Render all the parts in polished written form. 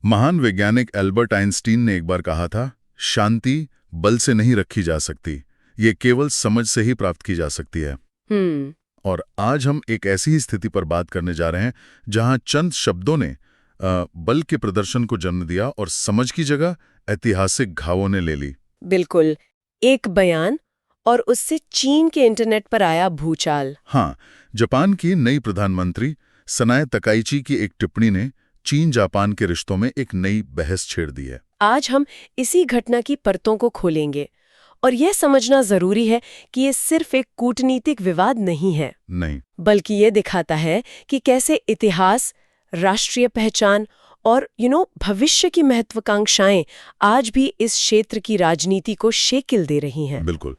महान वैज्ञानिक Albert Einstein ने एक बार कहा था, शांति बल से नहीं रखी जा सकती, ये केवल समझ से ही प्राप्त की जा सकती है। और आज हम एक ऐसी ही स्थिति पर बात करने जा रहे हैं जहां चंद शब्दों ने बल के प्रदर्शन को जन्म दिया और समझ की जगह ऐतिहासिक घावों ने ले ली। बिल्कुल, एक बयान और उससे चीन के इंटरनेट पर आया भूचाल। हाँ, जापान की नई प्रधानमंत्री सनाए तकाइची की एक टिप्पणी ने चीन जापान के रिश्तों में एक नई बहस छेड़ दी है। आज हम इसी घटना की परतों को खोलेंगे और यह समझना जरूरी है कि ये सिर्फ एक कूटनीतिक विवाद नहीं है, नहीं, बल्कि ये दिखाता है कि कैसे इतिहास, राष्ट्रीय पहचान और भविष्य की महत्वाकांक्षाएं आज भी इस क्षेत्र की राजनीति को शेकिल दे रही हैं। बिल्कुल।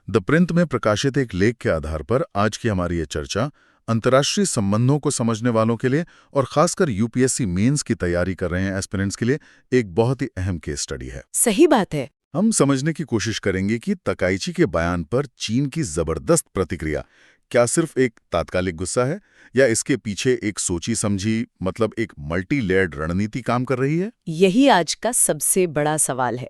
द प्रिंट में प्रकाशित एक लेख के आधार पर आज की हमारी ये चर्चा अंतर्राष्ट्रीय संबंधों को समझने वालों के लिए और खासकर यूपीएससी मेंस की तैयारी कर रहे हैं एस्पिरेंट्स के लिए एक बहुत ही अहम केस स्टडी है। सही बात है। हम समझने की कोशिश करेंगे कि तकाइची के बयान पर चीन की जबरदस्त प्रतिक्रिया क्या सिर्फ एक तात्कालिक गुस्सा है या इसके पीछे एक सोची समझी मतलब एक मल्टी लेयर्ड रणनीति काम कर रही है। यही आज का सबसे बड़ा सवाल है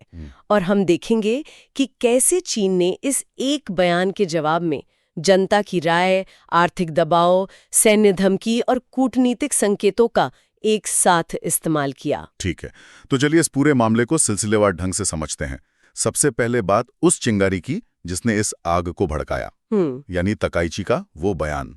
और हम देखेंगे कि कैसे चीन ने इस एक बयान के जवाब में जनता की राय, आर्थिक दबाव, सैन्य धमकी और कूटनीतिक संकेतों का एक साथ इस्तेमाल किया। ठीक है, तो चलिए इस पूरे मामले को सिलसिलेवार ढंग से समझते हैं। सबसे पहले बात उस चिंगारी की जिसने इस आग को भड़काया, यानी तकाइची का वो बयान।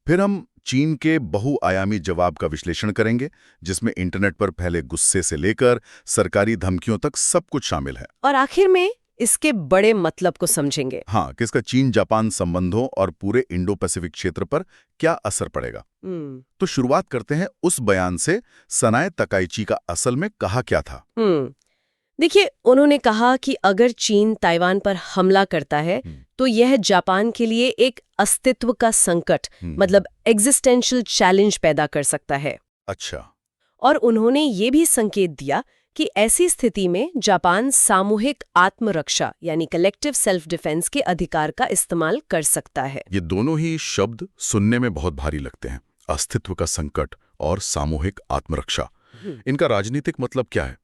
फिर हम चीन के बहुआयामी जवाब का विश्लेषण करेंगे जिसमें इंटरनेट पर फैले गुस्से से लेकर सरकारी धमकियों तक सब कुछ शामिल है। और आखिर में इसके बड़े मतलब को समझेंगे। हाँ, कि इसका चीन जापान संबंधों और पूरे इंडो पैसिफिक क्षेत्र पर क्या असर पड़ेगा। तो शुरुआत करते हैं उस बयान से। सनाए तकाइची का असल में कहा क्या था? देखिए, उन्होंने कहा कि अगर चीन ताइवान पर हमला करता है तो यह जापान के लिए एक अस्तित्व का संकट मतलब एग्जिस्टेंशियल चैलेंज पैदा कर सकता है। अच्छा। और उन्होंने ये भी संकेत दिया कि ऐसी स्थिति में जापान सामूहिक आत्मरक्षा यानी कलेक्टिव सेल्फ डिफेंस के अधिकार का इस्तेमाल कर सकता है। ये दोनों ही शब्द सुनने में बहुत भारी लगते हैं, अस्तित्व का संकट और सामूहिक आत्मरक्षा। इनका राजनीतिक मतलब क्या है?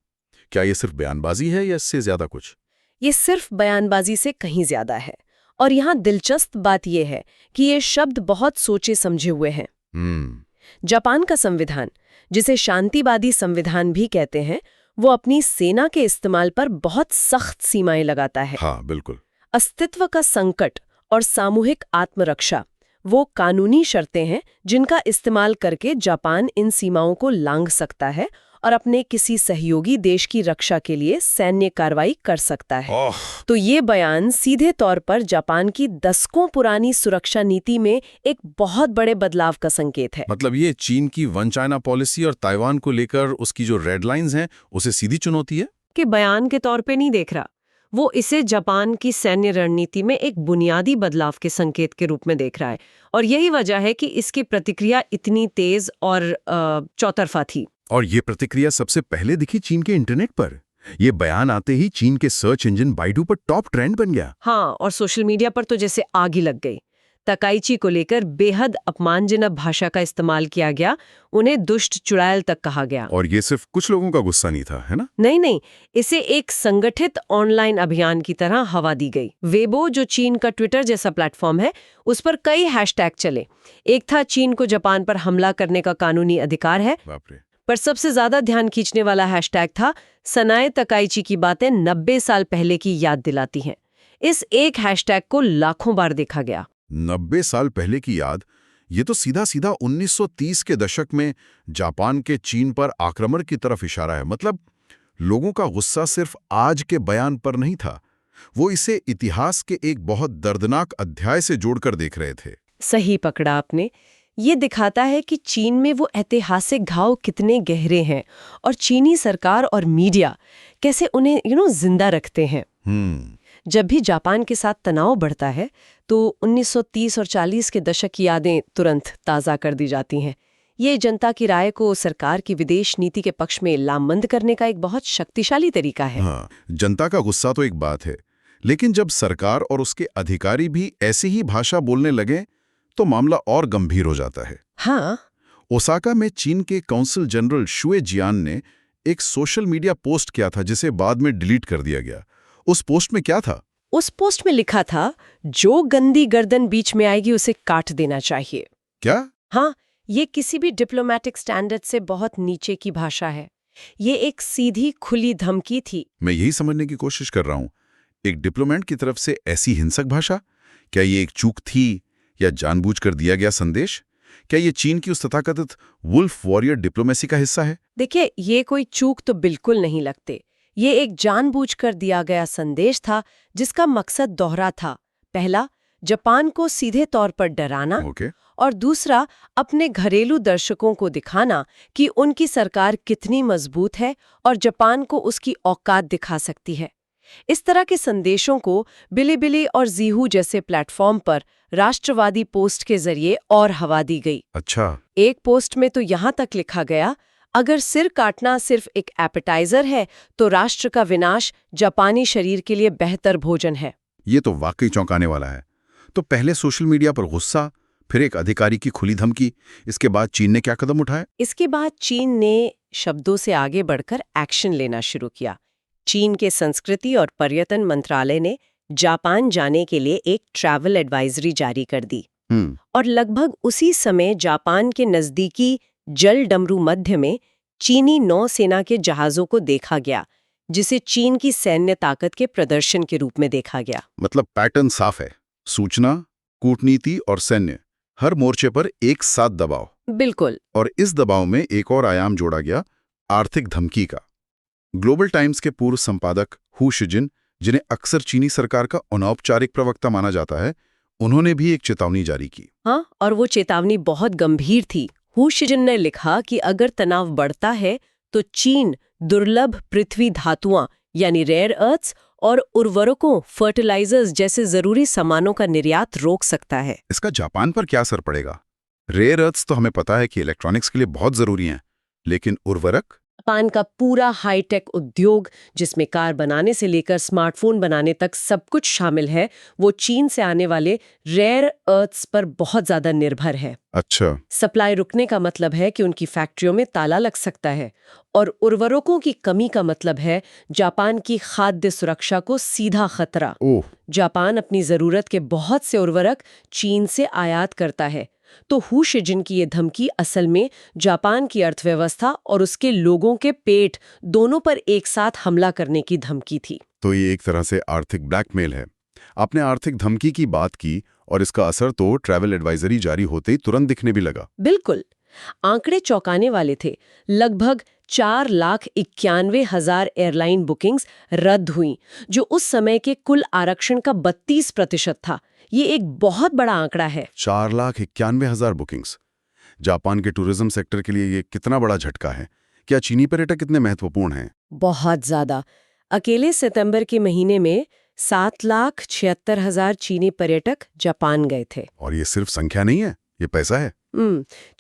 क्या ये सिर्फ बयानबाजी है या इससे ज्यादा कुछ? ये सिर्फ बयानबाजी से कहीं ज्यादा है और यहाँ दिलचस्प बात यह है कि ये शब्द बहुत सोचे समझे हुए हैं। जापान का संविधान, जिसे शांतिवादी संविधान भी कहते हैं, वो अपनी सेना के इस्तेमाल पर बहुत सख्त सीमाएं लगाता है। हाँ, बिल्कुल। अस्तित्व का संकट और सामूहिक आत्मरक्षा वो कानूनी शर्तें हैं जिनका इस्तेमाल करके जापान इन सीमाओं को लांघ सकता है और अपने किसी सहयोगी देश की रक्षा के लिए सैन्य कार्रवाई कर सकता है। तो ये बयान सीधे तौर पर जापान की दशकों पुरानी सुरक्षा नीति में एक बहुत बड़े बदलाव का संकेत है। मतलब ये चीन की वन चाइना पॉलिसी और ताइवान को लेकर उसकी जो रेड लाइंस हैं उसे सीधी चुनौती है कि बयान के तौर पे नहीं देख रहा, वो इसे जापान की सैन्य रणनीति में एक बुनियादी बदलाव के संकेत के रूप में देख रहा है। और यही वजह है कि इसकी प्रतिक्रिया इतनी तेज और चौतरफा थी। और ये प्रतिक्रिया सबसे पहले दिखी चीन के इंटरनेट पर। ये बयान आते ही चीन के सर्च इंजन बाइडू पर टॉप ट्रेंड बन गया। हाँ, और सोशल मीडिया पर तो जैसे आग ही लग गई। तकाइची को लेकर बेहद अपमानजनक भाषा का इस्तेमाल किया गया, उन्हें दुष्ट चुड़ैल तक कहा गया। और ये सिर्फ कुछ लोगों का गुस्सा नहीं था, है ना? नहीं, इसे एक संगठित ऑनलाइन अभियान की तरह हवा दी गई। वेबो, जो चीन का ट्विटर जैसा प्लेटफॉर्म है, उस पर कई हैशटैग चले। एक था चीन को जापान पर हमला करने का कानूनी अधिकार है। बाप रे। पर सबसे ज्यादा ध्यान खींचने वाला हैशटैग था सनाए तकाइची की बातें 90 साल पहले की याद दिलाती हैं। इस एक हैशटैग को लाखों बार देखा गया। 90 साल पहले की याद, ये तो सीधा सीधा 1930 के दशक में जापान के चीन पर आक्रमण की तरफ इशारा है। मतलब लोगों का गुस्सा सिर्फ आज के बयान पर नहीं था, वो इसे इतिहास के एक बहुत दर्दनाक अध्याय से जोड़कर देख रहे थे। सही पकड़ा आपने। ये दिखाता है कि चीन में वो ऐतिहासिक घाव कितने गहरे हैं और चीनी सरकार और मीडिया कैसे उन्हें जिंदा रखते हैं। जब भी जापान के साथ तनाव बढ़ता है तो 1930 और 40 के दशक की यादें तुरंत ताज़ा कर दी जाती हैं। ये जनता की राय को सरकार की विदेश नीति के पक्ष में लामबंद करने का एक बहुत शक्तिशाली तरीका है। हाँ, जनता का गुस्सा तो एक बात है, लेकिन जब सरकार और उसके अधिकारी भी ऐसी ही भाषा बोलने लगे तो मामला और गंभीर हो जाता है। हाँ, ओसाका में चीन के काउंसिल जनरल शुए जियान ने एक सोशल मीडिया पोस्ट किया था जिसे बाद में डिलीट कर दिया गया। उस पोस्ट में क्या था? उस पोस्ट में लिखा था, जो गंदी गर्दन बीच में आएगी उसे काट देना चाहिए। क्या? हाँ, ये किसी भी डिप्लोमेटिक स्टैंडर्ड से बहुत नीचे की भाषा है। ये एक सीधी खुली धमकी थी। मैं यही समझने की कोशिश कर रहा हूँ, एक डिप्लोमेट की तरफ से ऐसी हिंसक भाषा, क्या ये एक चूक थी या जानबूझकर दिया गया संदेश? क्या ये चीन की उस तथाकथित वुल्फ वॉरियर डिप्लोमेसी का हिस्सा है? देखिए, ये कोई चूक तो बिल्कुल नहीं लगते। ये एक जानबूझकर दिया गया संदेश था जिसका मकसद दोहरा था। पहला, जापान को सीधे तौर पर डराना, और दूसरा, अपने घरेलू दर्शकों को दिखाना कि उनकी सरकार कितनी मजबूत है और जापान को उसकी औकात दिखा सकती है। इस तरह के संदेशों को बिलिबिली और ज़ीहू जैसे प्लेटफॉर्म पर राष्ट्रवादी पोस्ट के जरिए और हवा दी गई। अच्छा। एक पोस्ट में तो यहाँ तक लिखा गया, अगर सिर काटना सिर्फ एक एपेटाइजर है तो राष्ट्र का विनाश जापानी शरीर के लिए बेहतर भोजन है। ये तो वाकई चौंकाने वाला है। तो पहले सोशल मीडिया पर गुस्सा, फिर एक अधिकारी की खुली धमकी, इसके बाद चीन ने क्या कदम उठाए? इसके बाद चीन ने शब्दों से आगे बढ़कर एक्शन लेना शुरू किया। चीन के संस्कृति और पर्यटन मंत्रालय ने जापान जाने के लिए एक ट्रैवल एडवाइजरी जारी कर दी। और लगभग उसी समय जापान के नजदीकी जल डमरू मध्य में चीनी नौसेना के जहाजों को देखा गया, जिसे चीन की सैन्य ताकत के प्रदर्शन के रूप में देखा गया। मतलब पैटर्न साफ है, सूचना, कूटनीति और सैन्य, हर मोर्चे पर एक साथ दबाव। बिल्कुल। और इस दबाव में एक और आयाम जोड़ा गया, आर्थिक धमकी का। ग्लोबल टाइम्स के पूर्व संपादक हू शिजिन, जिन्हें अक्सर चीनी सरकार का अनौपचारिक प्रवक्ता माना जाता है, उन्होंने भी एक चेतावनी जारी की। हाँ, और वो चेतावनी बहुत गंभीर थी। हू शिजिन ने लिखा कि अगर तनाव बढ़ता है तो चीन दुर्लभ पृथ्वी धातुआं यानी रेयर अर्थ्स और उर्वरकों, फर्टिलाइजर्स जैसे जरूरी सामानों का निर्यात रोक सकता है। इसका जापान पर क्या असर पड़ेगा? रेयर अर्थ्स तो हमें पता है कि इलेक्ट्रॉनिक्स के लिए बहुत जरूरी हैं, लेकिन उर्वरक? जापान का पूरा हाईटेक उद्योग, जिसमें कार बनाने से लेकर स्मार्टफोन बनाने तक सब कुछ शामिल है, वो चीन से आने वाले रेयर अर्थ्स पर बहुत ज्यादा निर्भर है। अच्छा। सप्लाई रुकने का मतलब है कि उनकी फैक्ट्रियों में ताला लग सकता है, और उर्वरकों की कमी का मतलब है जापान की खाद्य सुरक्षा को सीधा खतरा। जापान अपनी जरूरत के बहुत से उर्वरक चीन से आयात करता है, तो हू शिजिन की ये धमकी असल में जापान की अर्थव्यवस्था और उसके लोगों के पेट दोनों पर एक साथ हमला करने की धमकी थी। तो ये एक तरह से आर्थिक ब्लैकमेल है। आपने आर्थिक धमकी की बात की, और इसका असर तो ट्रैवल एडवाइजरी जारी होते ही तुरंत दिखने भी लगा। बिल्कुल। आंकड़े चौंकाने वाले थे। लगभग 4,91,000 एयरलाइन बुकिंग्स रद्द हुई, जो उस समय के कुल आरक्षण का 32% था। ये एक बहुत बड़ा आंकड़ा है। 4,91,000 बुकिंग्स। जापान के टूरिज्म सेक्टर के लिए ये कितना बड़ा झटका है? क्या चीनी पर्यटक कितने महत्वपूर्ण हैं? बहुत ज्यादा। अकेले सितंबर के महीने में 7,76,000 चीनी पर्यटक जापान गए थे। और ये सिर्फ संख्या नहीं है, ये पैसा है।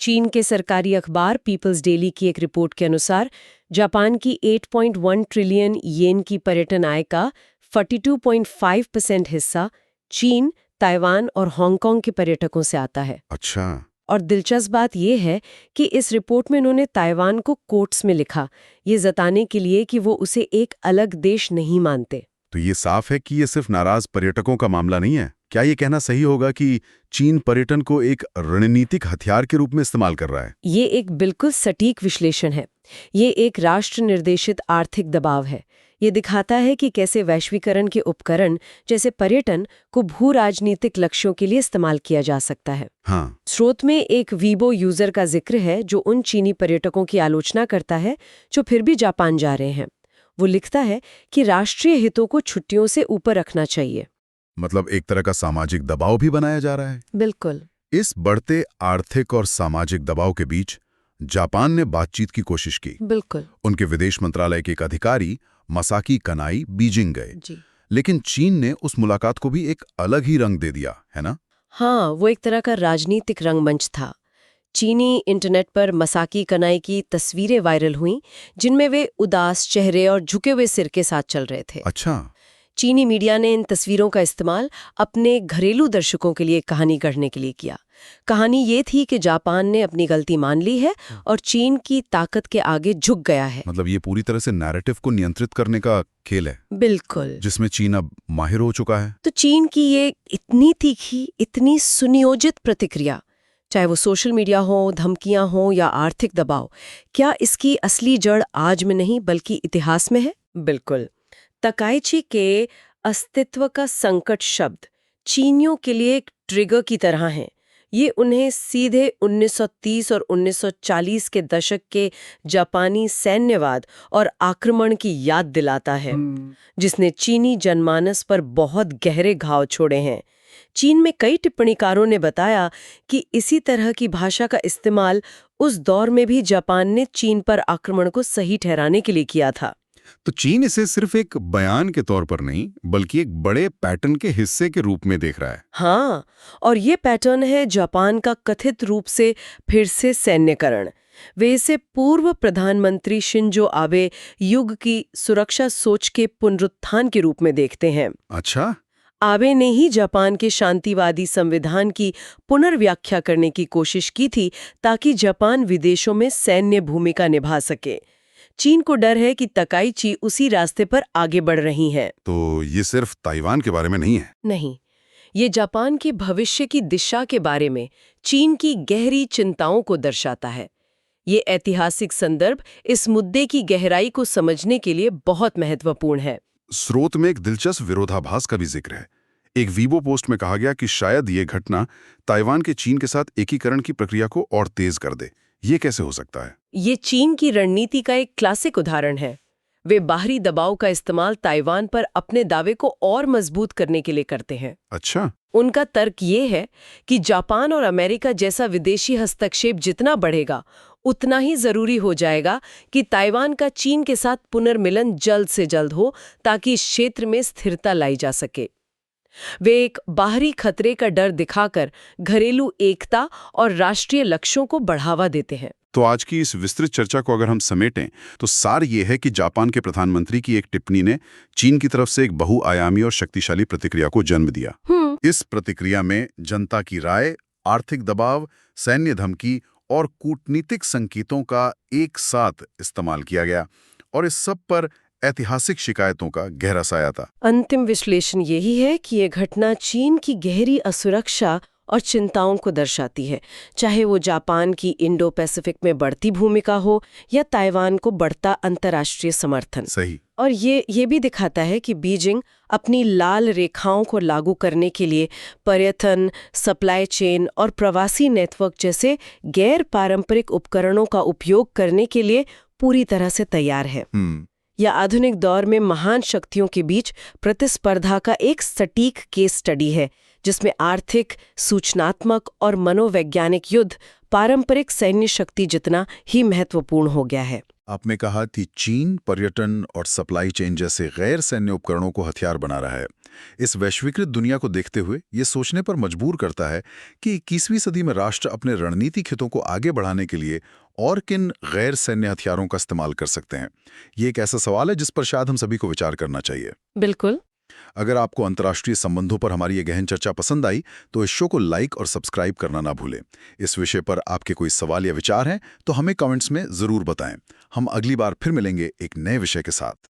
चीन के सरकारी अखबार पीपल्स डेली की एक रिपोर्ट के अनुसार जापान की 8.1 ट्रिलियन येन की पर्यटन आय का 42.5% हिस्सा चीन, ताइवान और हांगकांग के पर्यटकों से आता है। अच्छा। और दिलचस्प बात यह है कि इस रिपोर्ट में उन्होंने ताइवान को कोट्स में लिखा, ये जताने के लिए कि वो उसे एक अलग देश नहीं मानते। तो ये साफ है कि ये सिर्फ नाराज पर्यटकों का मामला नहीं है। क्या ये कहना सही होगा कि चीन पर्यटन को एक रणनीतिक हथियार के रूप में इस्तेमाल कर रहा है? ये एक बिल्कुल सटीक विश्लेषण है। ये एक राष्ट्र निर्देशित आर्थिक दबाव है। ये दिखाता है कि कैसे वैश्वीकरण के उपकरण जैसे पर्यटन को भू राजनीतिक लक्ष्यों के लिए इस्तेमाल किया जा सकता है। हाँ। स्रोत में एक वीबो यूजर का जिक्र है जो उन चीनी पर्यटकों की आलोचना करता है जो फिर भी जापान जा रहे हैं। वो लिखता है कि राष्ट्रीय हितों को छुट्टियों से ऊपर रखना चाहिए। मतलब एक तरह का सामाजिक दबाव भी बनाया जा रहा है। बिल्कुल। इस बढ़ते आर्थिक और सामाजिक दबाव के बीच जापान ने बातचीत की कोशिश की। बिल्कुल। उनके विदेश मंत्रालय के एक अधिकारी मसाकी कनाई बीजिंग गए, लेकिन चीन ने उस मुलाकात को भी एक अलग ही रंग दे दिया, है ना? हाँ, वो एक तरह का राजनीतिक रंगमंच था। चीनी इंटरनेट पर मसाकी कनाई की तस्वीरें वायरल हुईं, जिनमें वे उदास चेहरे और झुके हुए सिर के साथ चल रहे थे। अच्छा। चीनी मीडिया ने इन तस्वीरों का इस्तेमाल अपने घरेलू दर्शकों के लिए कहानी गढ़ने के लिए किया, कहानी ये थी कि जापान ने अपनी गलती मान ली है और चीन की ताकत के आगे झुक गया है। मतलब ये पूरी तरह से नैरेटिव को नियंत्रित करने का खेल है, बिल्कुल, जिसमें चीन अब माहिर हो चुका है। तो चीन की ये इतनी तीखी, इतनी सुनियोजित प्रतिक्रिया, चाहे वो सोशल मीडिया हो, धमकियां हो या आर्थिक दबाव, क्या इसकी असली जड़ आज में नहीं बल्कि इतिहास में है? बिल्कुल। तकाइची के अस्तित्व का संकट शब्द चीनियों के लिए एक ट्रिगर की तरह है। ये उन्हें सीधे 1930 और 1940 के दशक के जापानी सैन्यवाद और आक्रमण की याद दिलाता है, जिसने चीनी जनमानस पर बहुत गहरे घाव छोड़े हैं। चीन में कई टिप्पणीकारों ने बताया कि इसी तरह की भाषा का इस्तेमाल उस दौर में भी जापान ने चीन पर आक्रमण को सही ठहराने के लिए किया था। तो चीन इसे सिर्फ एक बयान के तौर पर नहीं बल्कि एक बड़े पैटर्न के हिस्से के रूप में देख रहा है। हाँ, और ये पैटर्न है जापान का कथित रूप से फिर से सैन्यकरण। वे इसे पूर्व प्रधानमंत्री शिंजो आबे युग की सुरक्षा सोच के पुनरुत्थान के रूप में देखते हैं। अच्छा, आबे ने ही जापान के शांतिवादी संविधान की पुनर्व्याख्या करने की कोशिश की थी ताकि जापान विदेशों में सैन्य भूमिका निभा सके। चीन को डर है कि तकाइची उसी रास्ते पर आगे बढ़ रही हैं। तो ये सिर्फ ताइवान के बारे में नहीं है। नहीं, ये जापान के भविष्य की दिशा के बारे में चीन की गहरी चिंताओं को दर्शाता है। ये ऐतिहासिक संदर्भ इस मुद्दे की गहराई को समझने के लिए बहुत महत्वपूर्ण है। स्रोत में एक दिलचस्प विरोधाभास का भी जिक्र है। एक वीबो पोस्ट में कहा गया कि शायद ये घटना ताइवान के चीन के साथ एकीकरण की प्रक्रिया को और तेज कर दे। ये कैसे हो सकता है? ये चीन की रणनीति का एक क्लासिक उदाहरण है। वे बाहरी दबाव का इस्तेमाल ताइवान पर अपने दावे को और मजबूत करने के लिए करते हैं। अच्छा, उनका तर्क ये है कि जापान और अमेरिका जैसा विदेशी हस्तक्षेप जितना बढ़ेगा उतना ही जरूरी हो जाएगा कि ताइवान का चीन के साथ पुनर्मिलन जल्द से जल्द हो ताकि इस क्षेत्र में स्थिरता लाई जा सके। वे एक बाहरी खतरे का डर दिखाकर घरेलू एकता और राष्ट्रीय लक्ष्यों को बढ़ावा देते हैं। तो आज की इस विस्तृत चर्चा को अगर हम समेटें तो सार ये है कि जापान के प्रधानमंत्री की एक टिप्पणी ने चीन की तरफ से एक बहुआयामी और शक्तिशाली प्रतिक्रिया को जन्म दिया। इस प्रतिक्रिया में जनता की राय, आर्थिक दबाव, सैन्य धमकी और कूटनीतिक संकेतों का एक साथ इस्तेमाल किया गया और इस सब पर ऐतिहासिक शिकायतों का गहरा साया था। अंतिम विश्लेषण यही है कि ये घटना चीन की गहरी असुरक्षा और चिंताओं को दर्शाती है, चाहे वो जापान की इंडो पैसिफिक में बढ़ती भूमिका हो या ताइवान को बढ़ता अंतर्राष्ट्रीय समर्थन। सही। और ये भी दिखाता है कि बीजिंग अपनी लाल रेखाओं को लागू करने के लिए पर्यटन, सप्लाई चेन और प्रवासी नेटवर्क जैसे गैर पारंपरिक उपकरणों का उपयोग करने के लिए पूरी तरह से तैयार है। यह आधुनिक दौर में महान शक्तियों के बीच प्रतिस्पर्धा का एक सटीक केस स्टडी है, जिसमें आर्थिक, सूचनात्मक और मनोवैज्ञानिक युद्ध पारंपरिक सैन्य शक्ति जितना ही महत्वपूर्ण हो गया है। आपने कहा कि चीन पर्यटन और सप्लाई चेन जैसे गैर सैन्य उपकरणों को हथियार बना रहा है। इस वैश्वीकृत दुनिया को देखते हुए ये सोचने पर मजबूर करता है कि 21वीं सदी में राष्ट्र अपने रणनीतिक हितों को आगे बढ़ाने के लिए और किन गैर सैन्य हथियारों का इस्तेमाल कर सकते हैं। ये एक ऐसा सवाल है जिस पर शायद हम सभी को विचार करना चाहिए। बिल्कुल। अगर आपको अंतर्राष्ट्रीय संबंधों पर हमारी ये गहन चर्चा पसंद आई तो इस शो को लाइक और सब्सक्राइब करना ना भूलें। इस विषय पर आपके कोई सवाल या विचार हैं तो हमें कमेंट्स में जरूर बताएं। हम अगली बार फिर मिलेंगे एक नए विषय के साथ।